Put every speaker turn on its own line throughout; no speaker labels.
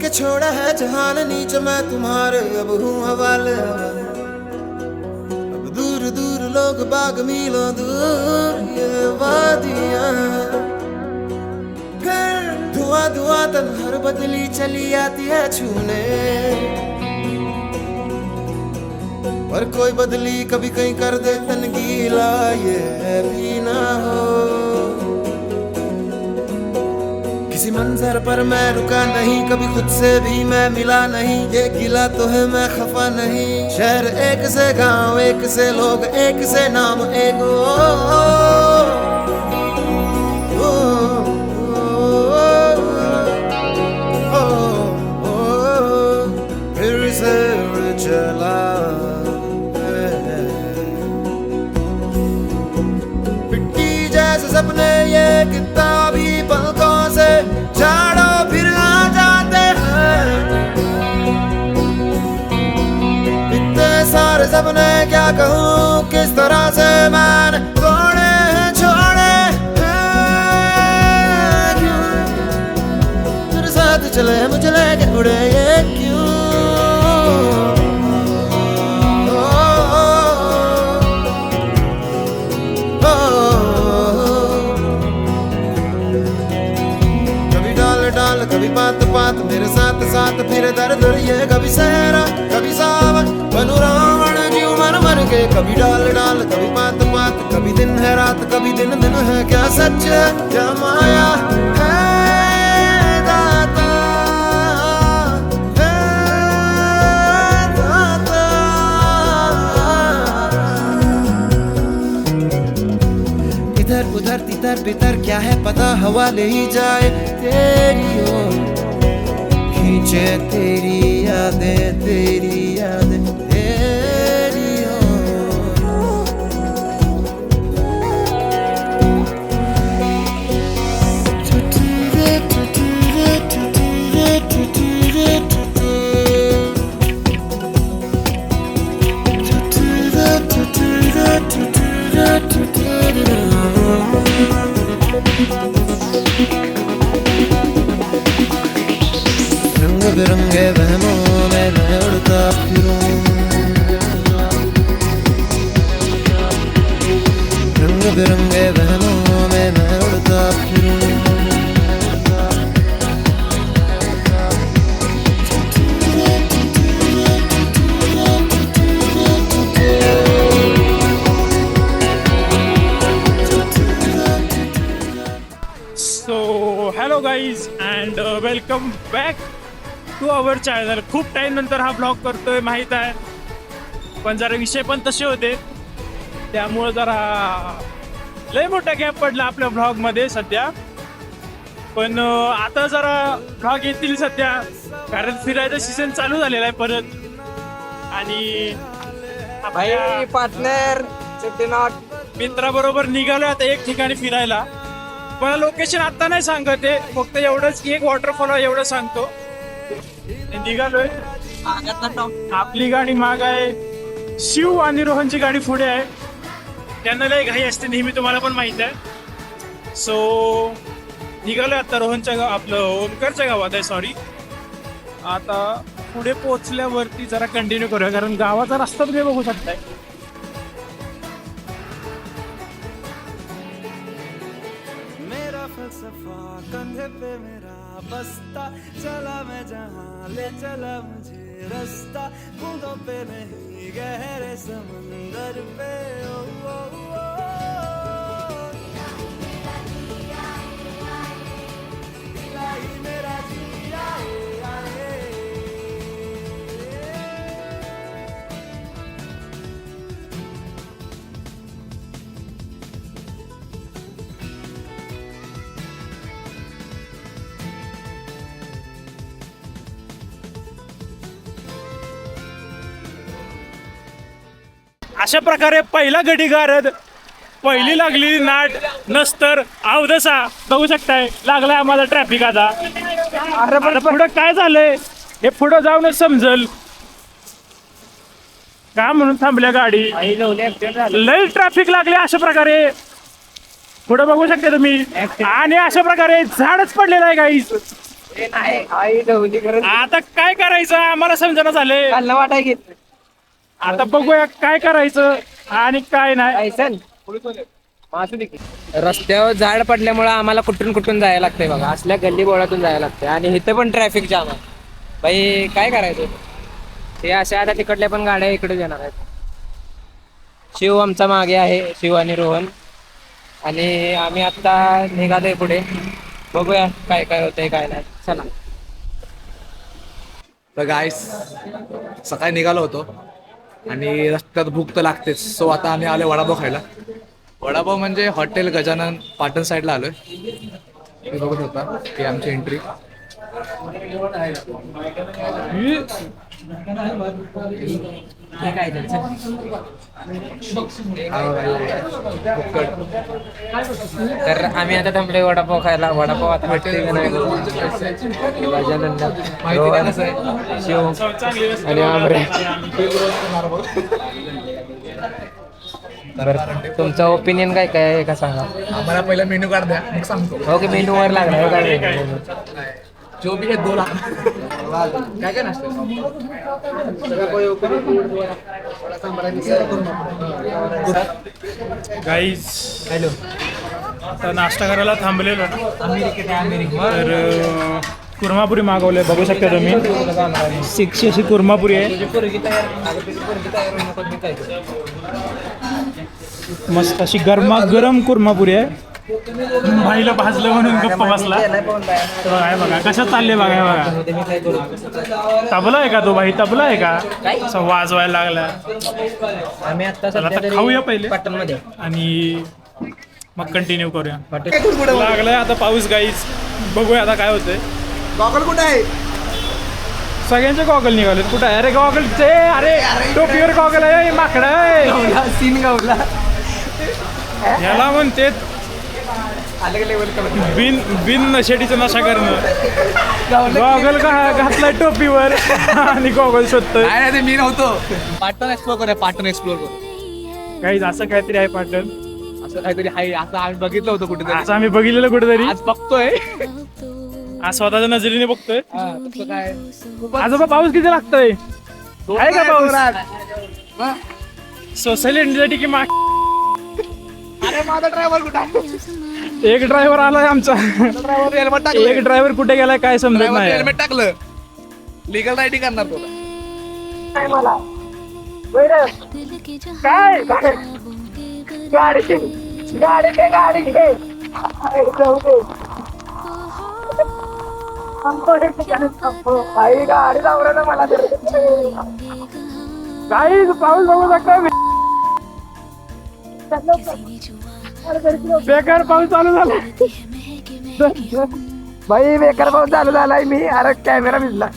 के छोड़ा है जहान नीच मैं तुम्हारे अब हूँ हवाले। अब दूर दूर लोग बाग मीलों दूर ये वादियाँ, फिर धुआं धुआं तन्हार बदली चली आती है छूने। पर कोई बदली कभी कहीं कर दे तन गीला ये भी ना हो। किसी मंजर पर मैं रुका नहीं, कभी खुद से भी मैं मिला नहीं। ये गिला तो है मैं खफा नहीं। शहर एक से गांव एक से लोग एक से नाम एक फिर से चला पिट्टी जैसे सपने ये किताबी पलकों से झाड़ो फिर आ जाते हैं। इतने सारे सपने क्या कहूँ किस तरह से मैंने तोड़े हैं छोड़े हैं क्यों तेरे साथ चले मुझे लेके उड़े ये क्यों। कभी बात बात मेरे साथ साथ फिर दर दर ये कभी सहरा कभी सावन बनू रावण जीव मर मर के। कभी डाल डाल कभी बात बात कभी दिन है रात कभी दिन दिन है। क्या सच है क्या माया है दाता है दाता। इधर उधर तितर बितर क्या है पता हवा ले ही जाए तेरी ओर। खींचे तेरी यादें तेरी यादें तेरी रंग बिरंगे बहनों में मैं उड़ता फिरूं। रंग बिरंगे बहनों में मैं उड़ता फिरूं।
So hello guys and welcome back to our channel. खूप टाईम नंतर हा ब्लॉग करतोय माहीत आहे, पण जरा विषय पण तसे होते त्यामुळं जरा लय मोठा गॅप पडला आपल्या ब्लॉगमध्ये सध्या. पण आता जरा ब्लॉग येतील सध्या, कारण फिरायचा सीझन चालू झालेला आहे परत. आणि
भाई पार्टनर
मित्राबरोबर निघालो आता एक ठिकाणी फिरायला. मला लोकेशन आता नाही सांगत आहे, फक्त एवढंच की एक वॉटरफॉल आहे एवढं सांगतो. निघालोय. आपली गाडी माग आहे, शिव आणि रोहनची गाडी पुढे आहे. त्यांना लय घाई असते नेहमी, तुम्हाला पण माहित आहे. सो निघालोय आता रोहनच्या गाव आपलं ओमकारच्या गावात आहे सॉरी. आता पुढे पोहोचल्यावरती जरा कंटिन्यू करूया, कारण गावाचा रस्ता तुम्ही बघू शकताय.
फलसफा कंधे पे मेरा बस्ता चला मैं जहाँ ले चला मुझे रास्ता। बूंदों पे नहीं गहरे समंदर पे ओ, ओ, ओ, दिलाई मेरा जिया आए।
अशा प्रकारे पहिला गडी गारद, पहिली लागलेली नाट नस्तर अवदसा बघू शकताय. लागलाय आम्हाला ट्रॅफिक आता. अरे पुढं काय झालंय हे पुढं जाऊनच समजल. का म्हणून थांबल्या गाडी, लय ट्रॅफिक लागले अशा प्रकारे. पुढे बघू शकता तुम्ही. आणि अशा प्रकारे झाडच पडलेलं आहे गाईस.
आई ढवली करत
आता काय करायचं आम्हाला समजना झाले.
खाल्लं वाटाय घेत
आता बघूया काय करायचं आणि काय नाही.
ऐसन रस्त्यावर झाड पडल्यामुळे आम्हाला कुठून कुठून जायला लागतंय बघा. असल्या गल्ली बोळातून जायला लागतंय आणि इथं पण ट्रॅफिक जाम आहे. बाई काय करायचं हे अशा आता तिकडल्या पण गाड्या इकडे येणार आहेत. शिव आमचा मागे आहे, शिव आणि रोहन, आणि आम्ही आता निघालोय पुढे. बघूया काय काय होतंय काय नाही. चला.
तर गाईस सकाळी निघालो होतो आणि रस्त्यात भूक तर लागतेच. सो आता आम्ही आलो वडापाव खायला. वडापाव म्हणजे हॉटेल गजानन पाटण साईडला आलोय. तुम्ही बघू शकता की आमची एंट्री.
तर आम्ही आता थांबलोय वडापाव खायला. वडापाव आता भेटते का नाही गजानन, रोहन, शिव आणि आमरे. बरं, तुमचं ओपिनियन काय काय आहे का सांगा.
आम्हाला पहिला मेन्यू कार्ड द्या मग सांगतो.
ओके, मेनू वर लागला काय
जो भी है 2 लाख. काय काय नसतं.
Guys
hello.
आता नाश्ता करायला थांबलेलो तर कुर्मापुरी मागवले. बघू शकता तुम्ही 600 अशी कुर्मापुरी आहे. मस्त अशी गरम कुर्मापुरी आहे. भाईला भाजलं म्हणून गप्पा बसला. तर बघा बघा कसं चाललंय बघा बघा. तबला आहे का तो भाई, तबला आहे का असं वाजवायला लागला.
आम्ही आता
चला आता
सध्या
खाऊया पहिले
पाटणमध्ये
आणि मग कंटिन्यू करूया. लागलाय आता पाऊस गाईज. बघूया आता काय होतंय.
गॉगल कुठे आहे.
सगळ्यांचे गॉगल निघाले. कुठं आहे अरे गॉगलचे. अरे टोपीवर गॉगल आहे माकडं आहे.
सीन गावला
याला म्हणते बिन नशेडीचं नशा करणं. गॉगल घातलाय टोपीवर आणि गॉगल शोधतोय.
नाही ते मी नव्हतो. पाटण एक्सप्लोर करूया. पाटण एक्सप्लोर करू.
काही असं काहीतरी आहे पाटण.
असं काहीतरी आहे. असं आम्ही बघितलं होतं कुठेतरी.
असं आम्ही बघितलेलं कुठेतरी.
आज बघतोय.
आज स्वतःच्या नजरेने बघतोय.
तुमचं काय.
आजोबा पाऊस किती लागतोय. आहे का पाऊस. सोशल इंडियासाठी की माग
अरे माझा ड्रायव्हर कुठे आहे.
एक ड्रायव्हर आलाय आमचा.
ड्रायव्हर हेल्मेट टाकलं.
एक ड्रायव्हर कुठे गेलाय काय समजत नाही.
हेल्मेट टाकलं. लिगल रायटिंग करणार तो.
काय गाडी घे गाडी लावलं ना मला.
काही पाऊस बघू शकता. बेकार पाऊस चालू झाला.
भाई बेकार पाऊस चालू झालाय. मी अरे कॅमेरा भिजला.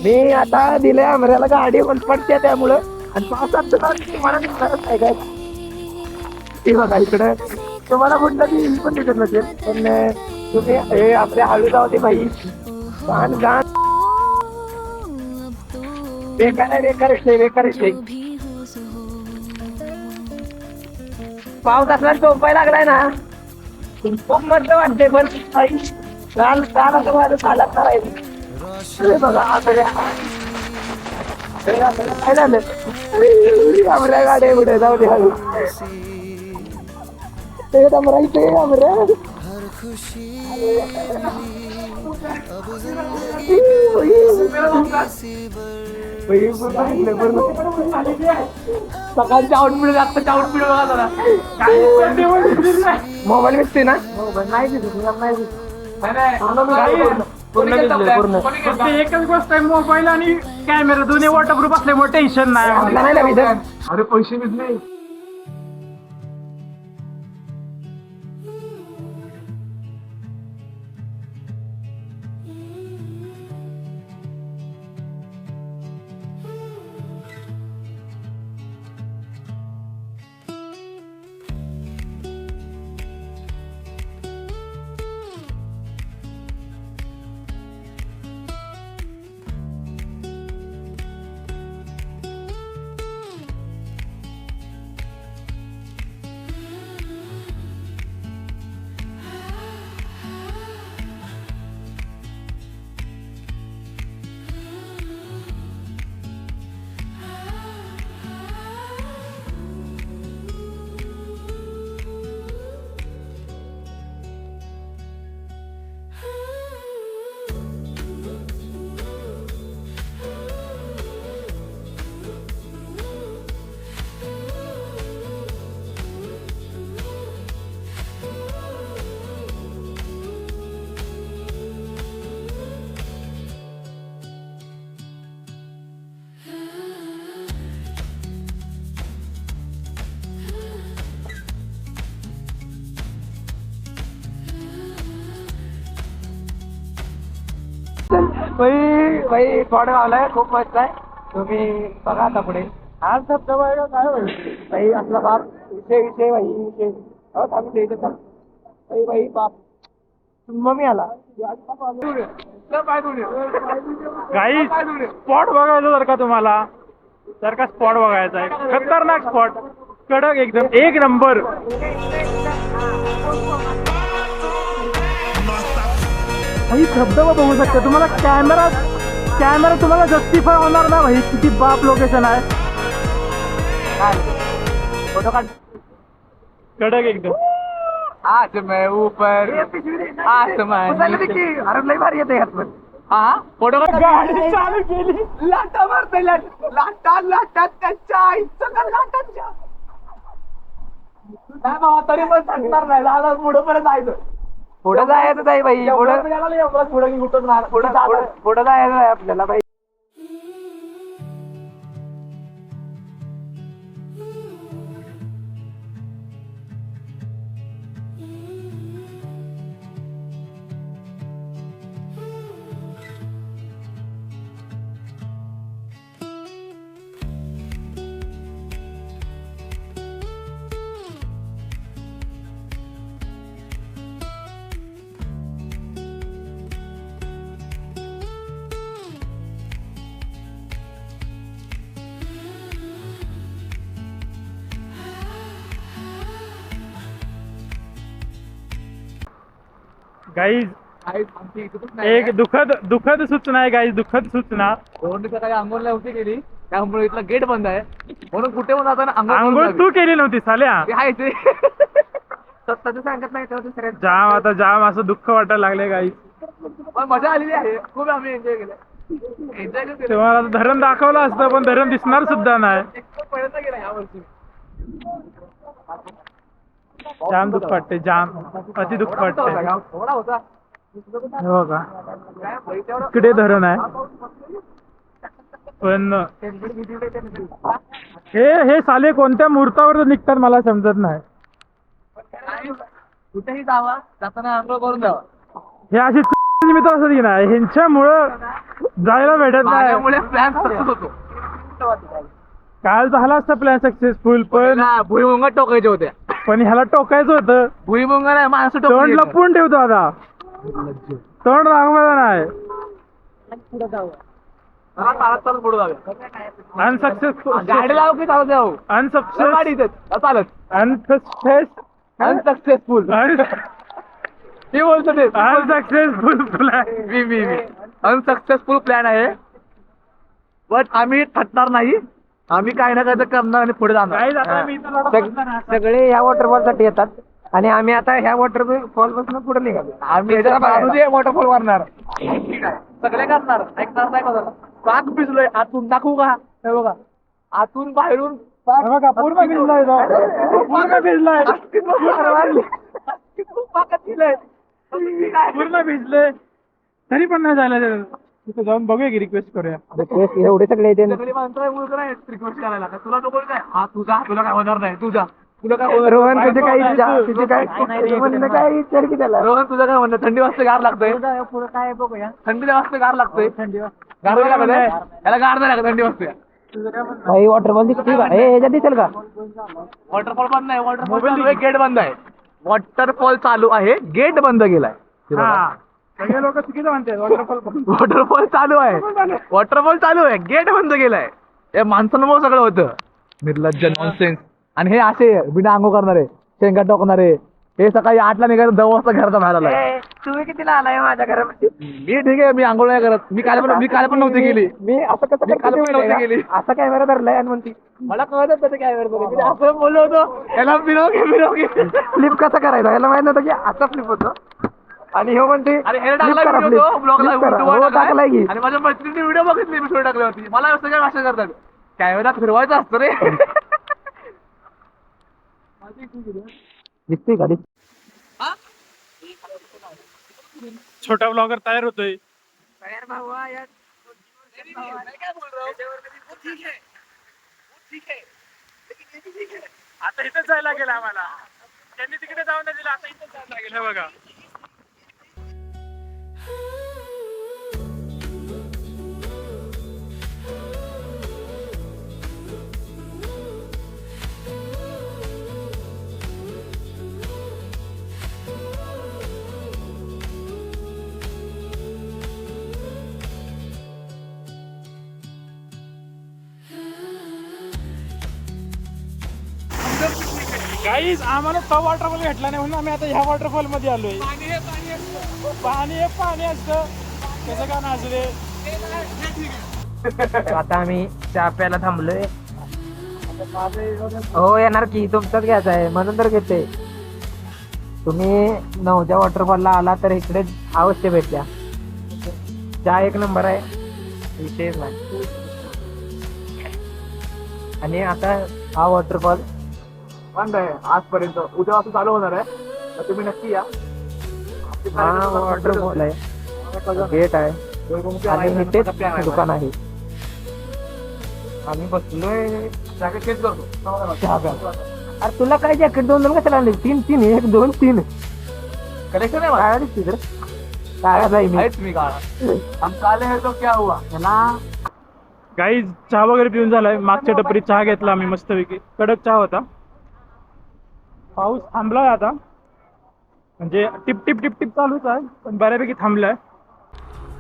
मी आता दिले आमऱ्याला गाडी पण पडते त्यामुळं. आणि पावसात तुम्हाला दिसणारच नाही काय. ते बघा इकडं तुम्हाला कुठलं ती पण दिसत नसेल, पण तुम्ही हे आपल्या हळू जाऊ दे भाई. गाण गाण बेकार आहे, बेकार आहे. पाऊस असला झोपाय लागलाय ना खूप मस्त वाटते. पण काल असं माझं चालत करायचं. बघा आपल्या काय झालं. आमऱ्या गाड्या पुढे जाऊ दे हळू. ते आमरायचे आमऱ्या सकाळचे आउटफिट आत्ताचे आउटफिट बघा जरा. मोबाईल भेटते ना. नाही
फक्त एकच गोष्ट आहे, मोबाईल आणि कॅमेरा दोन्ही वॉटरप्रूफ असल्यामुळे टेन्शन नाही.
अरे पैसे भेटले. भाई स्पॉट गावलाय खूप मस्त आहे. तुम्ही बघा आता पुढे.
आज धबधबा आहे का काय होईल?
भाई आपला बाप विषय भाई विषय. हो थांबी द्यायचं का भाई बाप मम्मी आला.
काही स्पॉट बघायचा जर का तुम्हाला, जर का स्पॉट बघायचा आहे, खतरनाक स्पॉट, कडक एकदम, एक नंबर. भाई धबधबा बघू शकता तुम्हाला. कॅमेरा तुम्हाला जस्टिफाय होणार ना भाई, किती बाप लोकेशन आहे.
फोटो काढ.
कडक एकदम.
आज मैं ऊपर आसमान. अरे लई भारी येते यात पण. हा फोटो काढ.
गाडी चालू केली.
लाटा मारते लाटा त्याच्या आईचं का लाटांच्या. नाही बाबा तरी पण सांगणार नाही. झालं पुढं परत जायचं. पुढं जायचं नाही बाई. पुढं जायचं आहे आपल्याला बाई.
गाईज एक दुःखद सूचना आहे गाईज, दुःखद सूचना.
दोन सकाळी आंघोळ नव्हती केली, त्यामुळे इथला गेट बंद आहे. म्हणून कुठे पण जाताना
आंघोळ तू केली नव्हती साल्या.
ते आहे ते.
स्वतःच सांगत नाही तेव्हा दुसऱ्या.
जाम आता जाम असं दुःख वाटायला लागले गाईज.
पण मजा आलेली आहे, खूप आम्ही एन्जॉय केलं. एन्जॉय केलं.
तुम्हाला आता धरण दाखवलं असतं पण धरण दिसणार सुद्धा नाही.
पर्यंत गेला या वर्षी.
जाम दुःख वाटते, जाम अति दुःख वाटते.
थोडा होता.
हो का, इकडे धरण आहे पण हे साले कोणत्या मुहूर्तावर निघतात मला समजत नाही.
कुठेही जावा, जाताना आंघोळ करून जावा.
हे अशी निमित्त असत की नाही, ह्यांच्यामुळं जायला भेटत नाही.
माझ्यामुळे प्लॅन सक्सेस होतो.
काल झाला असता प्लॅन सक्सेसफुल, पण
भुईमुंगात टोकायचे होत्या.
पण ह्याला टोकायचं होतं.
भुईमुंगा नाही, माणसं
तोंड
टोकायची.
लपवून ठेवतो आता, तोंड दाखवायला नाही.
चालत पुढे जाऊया.
अनसक्सेसफुल
गाडी लाव की चालत जाऊ.
अनसक्सेस
गाडी इथेच चालत.
अनसक्सेस
अनसक्सेसफुल ते बोलतो ते.
Unsuccessful plan.
मी अनसक्सेसफुल प्लॅन आहे, बट आम्ही थकणार नाही. आम्ही काही ना काही करणार आणि पुढे जाणार.
सगळे ह्या वॉटरफॉल साठी येतात आणि आम्ही आता ह्या वॉटरफॉल पासून पुढे निघालो.
आम्ही वॉटरफॉल मारणार. सगळे करणार. एक तास नाही करणार. पाक भिजलोय आतून, दाखवू का? हे बघा, आतून बाहेरून
बघा पूर्ण भिजलाय तो. पूर्ण भिजलाय. पूर्ण भिजले तरी पण नाही जायला देत. तिथे जाऊन बघूया की रिक्वेस्ट करूया.
एवढे सगळे येते.
सगळी माणसं रिक्वेस्ट करायला का तुला नको काय? हा तुझा, तुला काय होणार नाही. तुझा, तुला काय होणार?
रोहन तुझे काही तुझे काय विचार की त्याला.
रोहन तुझं काय म्हणणं? थंडी वाजता गार लागतंय.
पुढे काय बघूया.
थंडी वाजता गार लागतंय. गार नाही लागत आहे? याला गार नाही लागत थंडी वाजता.
भाई वॉटरफॉल दिसते का? हे ह्याच्यात दिसेल का?
वॉटरफॉल बंद नाही. वॉटरफॉल चालू आहे, गेट बंद आहे. वॉटरफॉल चालू आहे, गेट बंद केलाय.
हा, सगळे लोक चुकीचं म्हणतात.
वॉटरफॉल चालू आहे, वॉटरफॉल चालू आहे, गेट बंद केलाय. या माणसांमुळे सगळं होतं. निर्लज्ज, नॉनसेन्स. आणि हे असे बिना आंघोळ करणारे, शेंगा टोकणारे, हे सकाळी 8ला निघायचं 10 वाजता घराचा बाहेर आलाय.
तुम्ही कितीला आलाय माझ्या घरामध्ये?
मी ठीक आहे, मी आंघोळ नाही करत. मी काल पण नव्हती गेली.
मी असं कसं
काल पण नव्हती गेली.
असा कॅमेरा धरलाय आणि म्हणते
मला कळत होतं कॅमेरा. मी असं बोललो होतो, याला फिरवगे.
फ्लिप कसा करायचा याला माहित नव्हतं की असा फ्लिप होतो. आणि हे म्हणते
अरे हे टाकला व्हिडिओ
टाकलाय की.
आणि माझ्या मैत्रिणीने व्हिडिओ बघितली, मी टाकली होती. मला सगळ्या भाषा करतात, कॅमेरा फिरवायचा असतो रे.
दिसते का?
छोटा ब्लॉगर तयार होतोय. आता इथेच जायला लागेल आम्हाला. त्यांनी तिकडे जाऊन नाही दिलं, आता इथेच जायला लागेल. हे बघा गाईज आम्हाला तो वॉटरफॉल भेटला नाही म्हणून आम्ही आता ह्या वॉटरफॉल मध्ये आलोय. पाणी असतं कसं का नाचले.
आता आम्ही चहा प्यायला थांबलोय. हो येणार की, तुमचाच घ्यायचा आहे म्हणून तर घेते. तुम्ही नवजा वॉटरफॉलला आला तर इकडे अवश्य भेटल्या. चहा एक नंबर आहे, विषयच नाही. आणि आता हा वॉटरफॉल
बंद आहे आजपर्यंत. उद्यापासून चालू होणार आहे, तर तुम्ही नक्की या.
हा वॉटरफॉल आहे, गेट आहे आणि इथेच दुकान आहे. आम्ही बसलोय
जॅकेट चेंज करतो.
चहा प्यायला. अरे तुला काय जॅकेट 2 कशाला आणले? 3 1 2 3
कलेक्शन आहे
काय दिसते तर काय जाई मी
आहेच मी काळा. हम काले है तो क्या हुआ.
गाईज चहा वगैरे पिऊन झालाय. मागच्या टपरीत चहा घेतला आम्ही मस्तपैकी, कडक चहा होता. पाऊस थांबलाय आता, म्हणजे टिप टिप टिप टिप चालूच आहे पण बऱ्यापैकी थांबलाय.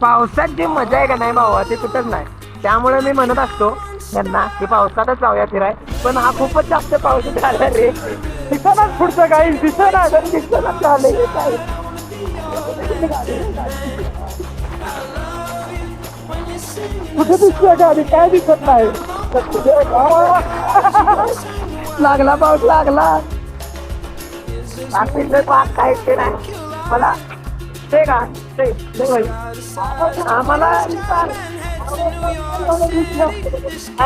पावसात जी मजा आहे का नाही भावा ते कुठंच नाही. त्यामुळे मी म्हणत असतो त्यांना की पावसातच जाऊया फिराय, पण हा खूपच जास्त पाऊस झाला रे.
दिसनाच पुढचं गाईज, दिसनाच
झालंय काय.
कुठे दिसतोय गाडी, काय दिसत नाही.
लागला पाऊस लागला. काय ते नाही मला ते का ते आम्हाला.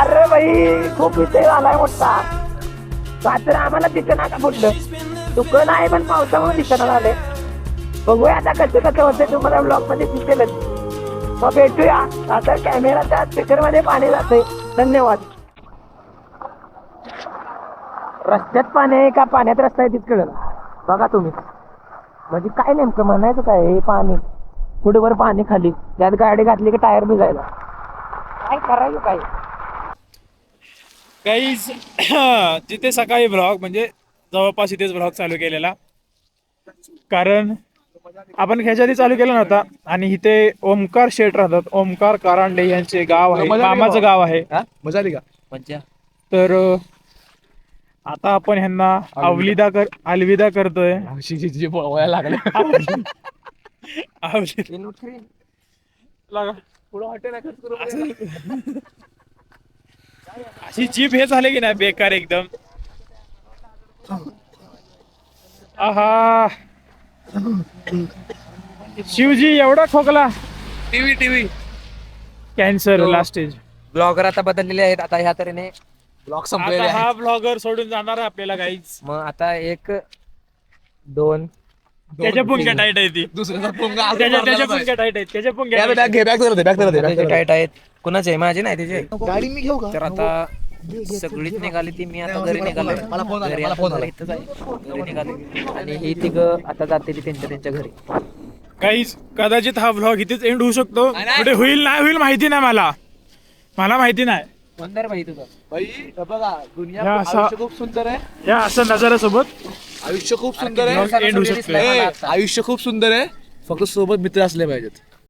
अरे बाई खूप इथे झालाय मोठा. रात्र आम्हाला दिसत ना का फुटलं दुकान आहे, पण पावसामुळे दिसत आले. बघूया आता कसं होतं, तुम्हाला ब्लॉग मध्ये दिसेलच. मग भेटूया. आता कॅमेराच्या स्पीकर मध्ये पाणी जाते. धन्यवाद. रस्त्यात पाणी आहे का पाण्यात रस्ता आहे तिकडं बघा तुम्ही. म्हणजे काय नेमकं म्हणायचं काय, हे पाणी पुढेवर पाणी खाली, त्यात गाडी घातली की टायर भिजायला. काय करायचं काय.
गाईज तिथे सकाळी ब्लॉग म्हणजे जवळपास इथेच ब्लॉग चालू केलेला, कारण आपण ह्याच्या आधी चालू केला नव्हता. आणि इथे ओमकार शेठ राहतात, ओमकार करांडे यांचे गाव आहे, मामाचं गाव आहे.
मजा आली का.
तर आता आपण ह्यांना अलविदा करतोय.
लागले
अशी जीप हे झाले की नाही बेकार एकदम. आहा शिवजी एवढा खोकला.
TV
cancer last stage.
Blogger आता बदललेले आहेत. आता ह्या तऱ्हेने
ब्लॉग
आता
संपलेला आहे.
हा ब्लॉगर सोडून जाणार आहे आपल्याला गाईज.
मग आता 1 2
त्याच्या पुंग्या टाईट आहे ती.
दुसऱ्याचा पोंगा
त्याच्या पुंग्या टाईट आहेत, त्याच्या पुंग्या
बॅग घे, बॅग
टाईट आहेत. कुणाचे आहे? माझे नाही त्याचे.
गाडी मी घेऊ का.
तर आता सगळीच निघाली ती. मी आता घरी निघालोय.
मला फोन आला,
घरी
मला
आता
फोन आला.
घरी इथंच आहे. घरी निघाले आणि ही तिघं आता जाते त्यांच्या घरी.
गाईज कदाचित हा ब्लॉग इथेच एंड होऊ शकतो. पुढे होईल नाही होईल माहिती नाही मला माहिती नाही.
मंदार भाई तुझं
बाई बघा दुनिया
या असा-
आयुष्य खूप सुंदर आहे.
या असं नजाऱ्यासोबत
आयुष्य खूप सुंदर
ब्लॉग
आहे.
एंड होऊ शकतो.
आयुष्य खूप सुंदर आहे, फक्त सोबत मित्र असले पाहिजेत.